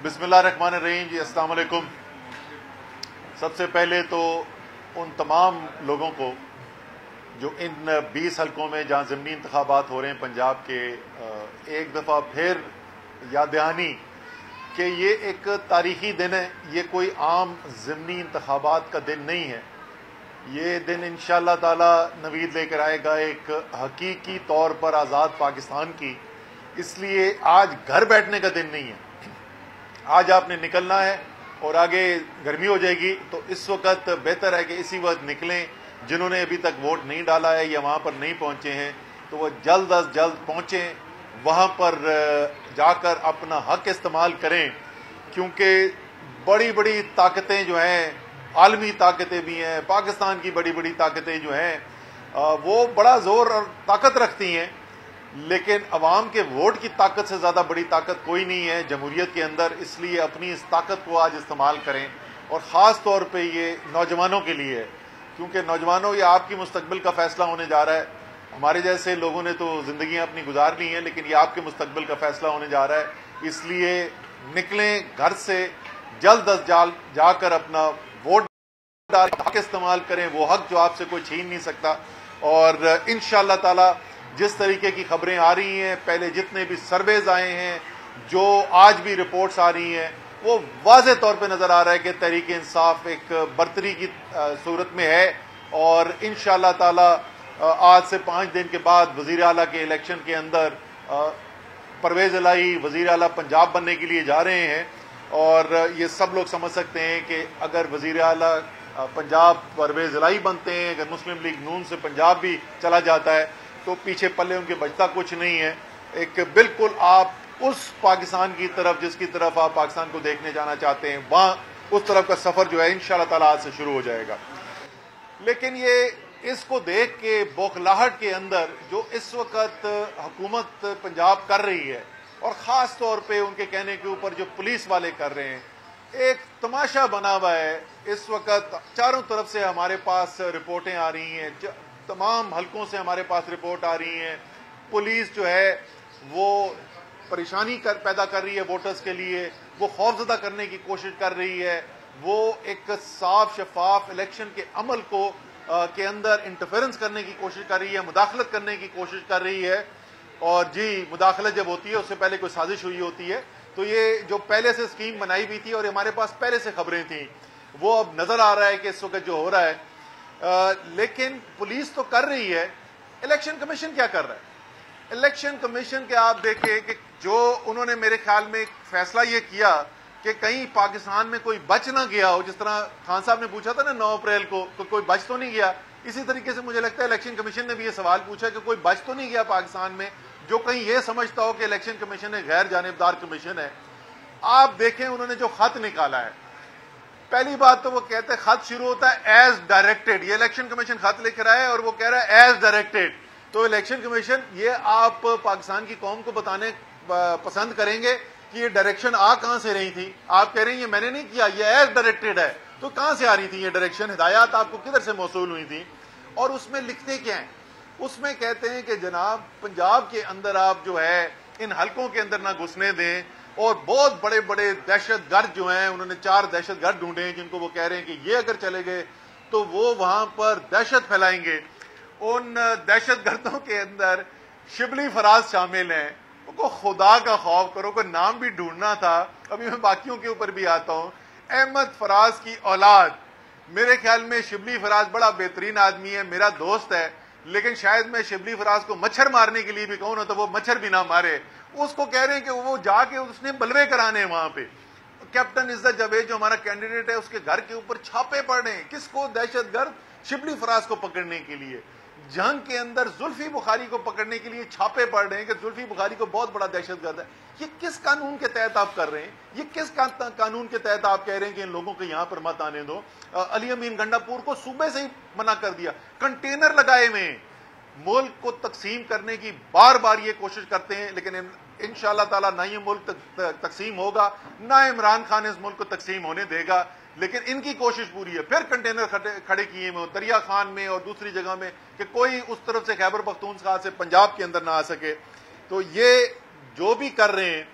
बिस्मिल्लाहिर्रहमानिर्रहीम जी, अस्सलाम वालेकुम। सबसे पहले तो उन तमाम लोगों को जो इन 20 हलकों में जहाँ ज़िमनी इंतखाबात हो रहे हैं पंजाब के, एक दफ़ा फिर याद दहानी कि ये एक तारीख़ी दिन है। ये कोई आम ज़िमनी इंतखाबात का दिन नहीं है। ये दिन इंशाअल्लाह ताला नवीद लेकर आएगा एक हकीकी तौर पर आज़ाद पाकिस्तान की। इसलिए आज घर बैठने का दिन नहीं है। आज आपने निकलना है और आगे गर्मी हो जाएगी, तो इस वक्त बेहतर है कि इसी वक्त निकलें। जिन्होंने अभी तक वोट नहीं डाला है या वहाँ पर नहीं पहुँचे हैं तो वह जल्द अज जल्द पहुँचें, वहाँ पर जाकर अपना हक इस्तेमाल करें, क्योंकि बड़ी बड़ी ताकतें जो हैं, आलमी ताकतें भी हैं, पाकिस्तान की बड़ी बड़ी ताकतें जो हैं वो बड़ा ज़ोर और ताकत रखती हैं, लेकिन अवाम के वोट की ताकत से ज़्यादा बड़ी ताकत कोई नहीं है जमहूरियत के अंदर। इसलिए अपनी इस ताकत को आज इस्तेमाल करें, और ख़ास तौर पे ये नौजवानों के लिए है, क्योंकि नौजवानों, ये आपकी मुस्तकबिल का फ़ैसला होने जा रहा है। हमारे जैसे लोगों ने तो ज़िंदगियाँ अपनी गुजार ली हैं, लेकिन ये आपके मुस्तकबिल का फ़ैसला होने जा रहा है। इसलिए निकलें घर से, जल्द अज जल्द जाकर अपना वोट हक इस्तेमाल करें, वो हक जो आपसे कोई छीन नहीं सकता। और इंशाअल्लाह ताला जिस तरीके की खबरें आ रही हैं, पहले जितने भी सर्वेज आए हैं, जो आज भी रिपोर्ट्स आ रही हैं, वो वाज़ेह तौर पे नज़र आ रहा है कि तहरीक इंसाफ एक बरतरी की सूरत में है। और इंशाअल्लाह ताला आज से 5 दिन के बाद वज़ीर आला के इलेक्शन के अंदर परवेज़ इलाही वज़ीर आला पंजाब बनने के लिए जा रहे हैं। और ये सब लोग समझ सकते हैं कि अगर वज़ीर आला पंजाब परवेज़ इलाही बनते हैं, अगर मुस्लिम लीग नून से पंजाब भी चला जाता है, तो पीछे पल्ले उनके बचता कुछ नहीं है। एक बिल्कुल आप उस पाकिस्तान की तरफ, जिसकी तरफ आप पाकिस्तान को देखने जाना चाहते हैं, वहाँ उस तरफ का सफ़र जो है इंशाअल्लाह ताला आज से शुरू हो जाएगा। लेकिन ये इसको देख के बौखलाहट के अंदर जो इस वक्त हुकूमत पंजाब कर रही है, और ख़ास तौर पे उनके कहने के ऊपर जो पुलिस वाले कर रहे हैं, एक तमाशा बना हुआ है। इस वक्त चारों तरफ से हमारे पास रिपोर्टें आ रही हैं, तमाम हलकों से हमारे पास रिपोर्ट आ रही हैं। पुलिस जो है वो परेशानी पैदा कर रही है वोटर्स के लिए, वो खौफजदा करने की कोशिश कर रही है, वो एक साफ शफाफ इलेक्शन के अमल को के अंदर इंटरफेरेंस करने की कोशिश कर रही है, मुदाखलत करने की कोशिश कर रही है। और जी, मुदाखलत जब होती है उससे पहले कोई साजिश हुई होती है। तो ये जो पहले से स्कीम बनाई हुई थी और हमारे पास पहले से खबरें थी, वो अब नजर आ रहा है कि इस वक्त जो हो रहा है। लेकिन पुलिस तो कर रही है, इलेक्शन कमीशन क्या कर रहा है? इलेक्शन कमीशन के आप देखें कि जो उन्होंने मेरे ख्याल में एक फैसला ये किया कि कहीं पाकिस्तान में कोई बच ना गया हो, जिस तरह खान साहब ने पूछा था ना 9 अप्रैल को, तो कोई बच तो नहीं गया। इसी तरीके से मुझे लगता है इलेक्शन कमीशन ने भी ये सवाल पूछा कि कोई बच तो नहीं गया पाकिस्तान में, जो कहीं ये समझता हो कि इलेक्शन कमीशन एक गैर जानिबदार कमीशन है। आप देखें उन्होंने जो खत निकाला है, पहली बात तो वो कहते हैं, खत शुरू होता है एज डायरेक्टेड। ये इलेक्शन कमीशन खत लिख रहा है और वो कह रहा है एज डायरेक्टेड। तो इलेक्शन कमीशन, ये आप पाकिस्तान की कौम को बताने पसंद करेंगे कि ये डायरेक्शन आ कहां से रही थी? आप कह रहे हैं ये मैंने नहीं किया, ये एज डायरेक्टेड है, तो कहां से आ रही थी ये डायरेक्शन? हिदायत आपको किधर से मौसूल हुई थी? और उसमें लिखते क्या है? उसमें कहते हैं कि जनाब पंजाब के अंदर आप जो है इन हलकों के अंदर ना घुसने दें, और बहुत बड़े बड़े दहशतगर्द जो हैं, उन्होंने 4 दहशतगर्द ढूंढे हैं जिनको वो कह रहे हैं कि ये अगर चले गए तो वो वहां पर दहशत फैलाएंगे। उन दहशतगर्दों के अंदर शिबली फराज शामिल हैं। उनको खुदा का खौफ करो, कोई नाम भी ढूंढना था। अभी मैं बाकियों के ऊपर भी आता हूं। अहमद फराज की औलाद, मेरे ख्याल में शिबली फराज बड़ा बेहतरीन आदमी है, मेरा दोस्त है, लेकिन शायद मैं शिबली फराज को मच्छर मारने के लिए भी कहूं ना तो वो मच्छर भी ना मारे। उसको कह रहे हैं कि वो जाके उसने बलवे कराने वहां पे। कैप्टन इज्जत जावेद जो हमारा कैंडिडेट है, उसके घर के ऊपर छापे पड़ रहे हैं। किसको? दहशतगर्द शिबली फराज को पकड़ने के लिए। जंग के अंदर जुल्फी बुखारी को पकड़ने के लिए छापे पड़ रहे हैं कि जुल्फी बुखारी को बहुत बड़ा दहशतगर्द है। ये किस कानून के तहत आप कर रहे हैं? ये किस कानून के तहत आप कह रहे हैं कि इन लोगों को यहां पर मत आने दो? अली अमीन गंडापुर को सूबे से ही मना कर दिया। कंटेनर लगाए हुए, मुल्क को तकसीम करने की बार बार ये कोशिश करते हैं, लेकिन इंशाअल्लाह ताला ना ये मुल्क तकसीम होगा, ना इमरान खान इस मुल्क को तकसीम होने देगा। लेकिन इनकी कोशिश पूरी है। फिर कंटेनर खड़े किए में दरिया खान में और दूसरी जगह में कि कोई उस तरफ से खैबर पख्तूनख्वा से पंजाब के अंदर ना आ सके। तो ये जो भी कर रहे हैं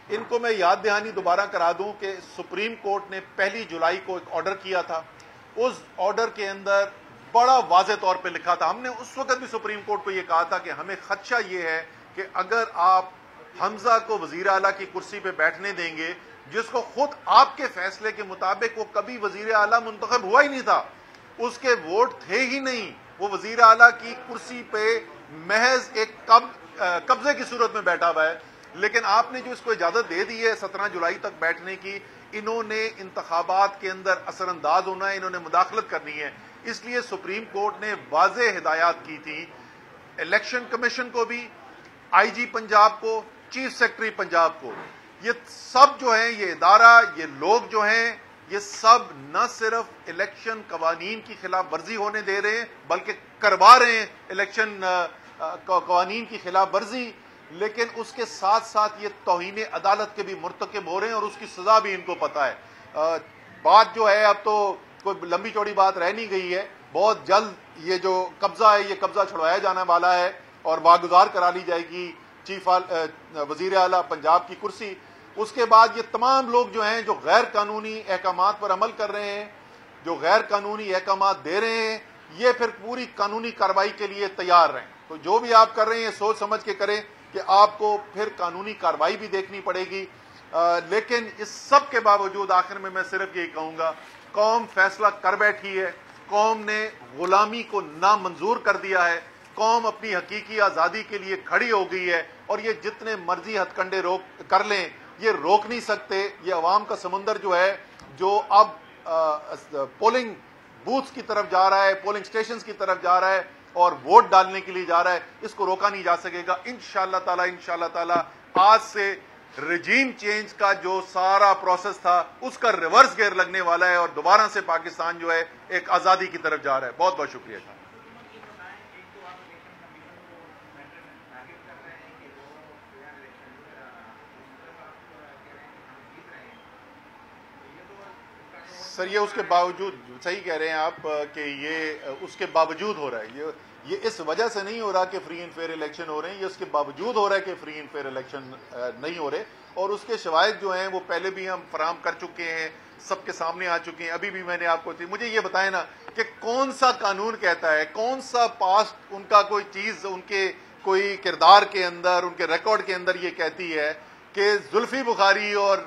ان کو میں یاد دہانی دوبارہ کرا دوں کہ سپریم کورٹ نے 1 جولائی کو ایک آرڈر کیا تھا. اس آرڈر کے اندر بڑا واضح طور پہ لکھا تھا, ہم نے اس وقت بھی سپریم کورٹ کو یہ کہا تھا کہ ہمیں خدشہ یہ ہے کہ اگر آپ حمزہ کو وزیر اعلیٰ کی کرسی پہ بیٹھنے دیں گے, جس کو خود آپ کے فیصلے کے مطابق وہ کبھی وزیر اعلیٰ منتخب ہوا ہی نہیں تھا, اس کے ووٹ تھے ہی نہیں, وہ وزیر اعلیٰ کی کرسی پہ محض ایک قبضے کی صورت میں بیٹھا ہوا ہے, لیکن آپ نے جو اس کو اجازت دے دی ہے 17 جولائی تک بیٹھنے کی, انہوں نے انتخابات کے اندر اثر انداز ہونا ہے, انہوں نے مداخلت کرنی ہے. اس لیے سپریم کورٹ نے واضح ہدایات کی تھی الیکشن کمیشن کو بھی, آئی جی پنجاب کو, چیف سیکرٹری پنجاب کو, یہ سب جو ہیں, یہ ادارہ, یہ لوگ جو ہیں, یہ سب نہ صرف الیکشن قوانین کی خلاف ورزی ہونے دے رہے ہیں بلکہ کروا رہے ہیں الیکشن قوانین کی خلاف ورزی, لیکن اس کے ساتھ ساتھ یہ توہین عدالت کے بھی مرتکب ہو رہے ہیں اور اس کی سزا بھی ان کو پتہ ہے. بات جو ہے اب تو کوئی لمبی چوڑی بات رہ نہیں گئی ہے, بہت جلد یہ جو قبضہ ہے یہ قبضہ چھڑوایا جانے والا ہے اور واگزار کرا لی جائے گی چیف وزیر اعلیٰ پنجاب کی کرسی. اس کے بعد یہ تمام لوگ جو ہیں جو غیر قانونی احکامات پر عمل کر رہے ہیں, جو غیر قانونی احکامات دے رہے ہیں, یہ پھر پوری قانونی کارروائی کے لیے تیار رہیں. تو جو بھی آپ کر رہے ہیں سوچ سمجھ کے کریں کہ آپ کو پھر قانونی کارروائی بھی دیکھنی پڑے گی. لیکن اس سب کے باوجود آخر میں صرف یہی کہوں گا, قوم فیصلہ کر بیٹھی ہے, قوم نے غلامی کو نامنظور کر دیا ہے, قوم اپنی حقیقی آزادی کے لیے کھڑی ہو گئی ہے, اور یہ جتنے مرضی ہتھ کنڈے کر لیں یہ روک نہیں سکتے. یہ عوام کا سمندر جو ہے, جو اب پولنگ بوتھس کی طرف جا رہا ہے, پولنگ سٹیشنز کی طرف جا رہا ہے اور ووٹ ڈالنے کے لیے جا رہا ہے, اس کو روکا نہیں جا سکے گا انشاءاللہ تعالی. آج سے رجیم چینج کا جو سارا پروسیس تھا اس کا ریورس گیئر لگنے والا ہے اور دوبارہ سے پاکستان جو ہے ایک آزادی کی طرف جا رہا ہے. بہت بہت شکریہ. سر یہ اس کے باوجود, صحیح کہہ رہے ہیں آپ کہ یہ اس کے باوجود ہو رہا ہے, یہ اس وجہ سے نہیں ہو رہا کہ فری اینڈ فیئر الیکشن ہو رہے ہیں, یہ اس کے باوجود ہو رہا ہے کہ فری اینڈ فیئر الیکشن نہیں ہو رہے, اور اس کے شواہد جو ہیں وہ پہلے بھی ہم فراہم کر چکے ہیں, سب کے سامنے آ چکے ہیں. ابھی بھی میں نے آپ کو مجھے یہ بتائیں نا کہ کون سا قانون کہتا ہے, کون سا پاسٹ ان کا کوئی چیز ان کے کوئی کردار کے اندر, ان کے ریکارڈ کے اندر یہ کہتی ہے کہ زلفی بخاری اور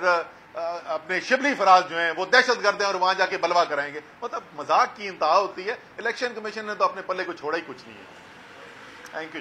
اپنے شبلی فراز جو ہیں وہ دہشت گرد ہیں اور وہاں جا کے بلوا کرائیں گے. مطلب مذاق کی انتہا ہوتی ہے. الیکشن کمیشن نے تو اپنے پلے کو چھوڑا ہی کچھ نہیں ہے. Thank you.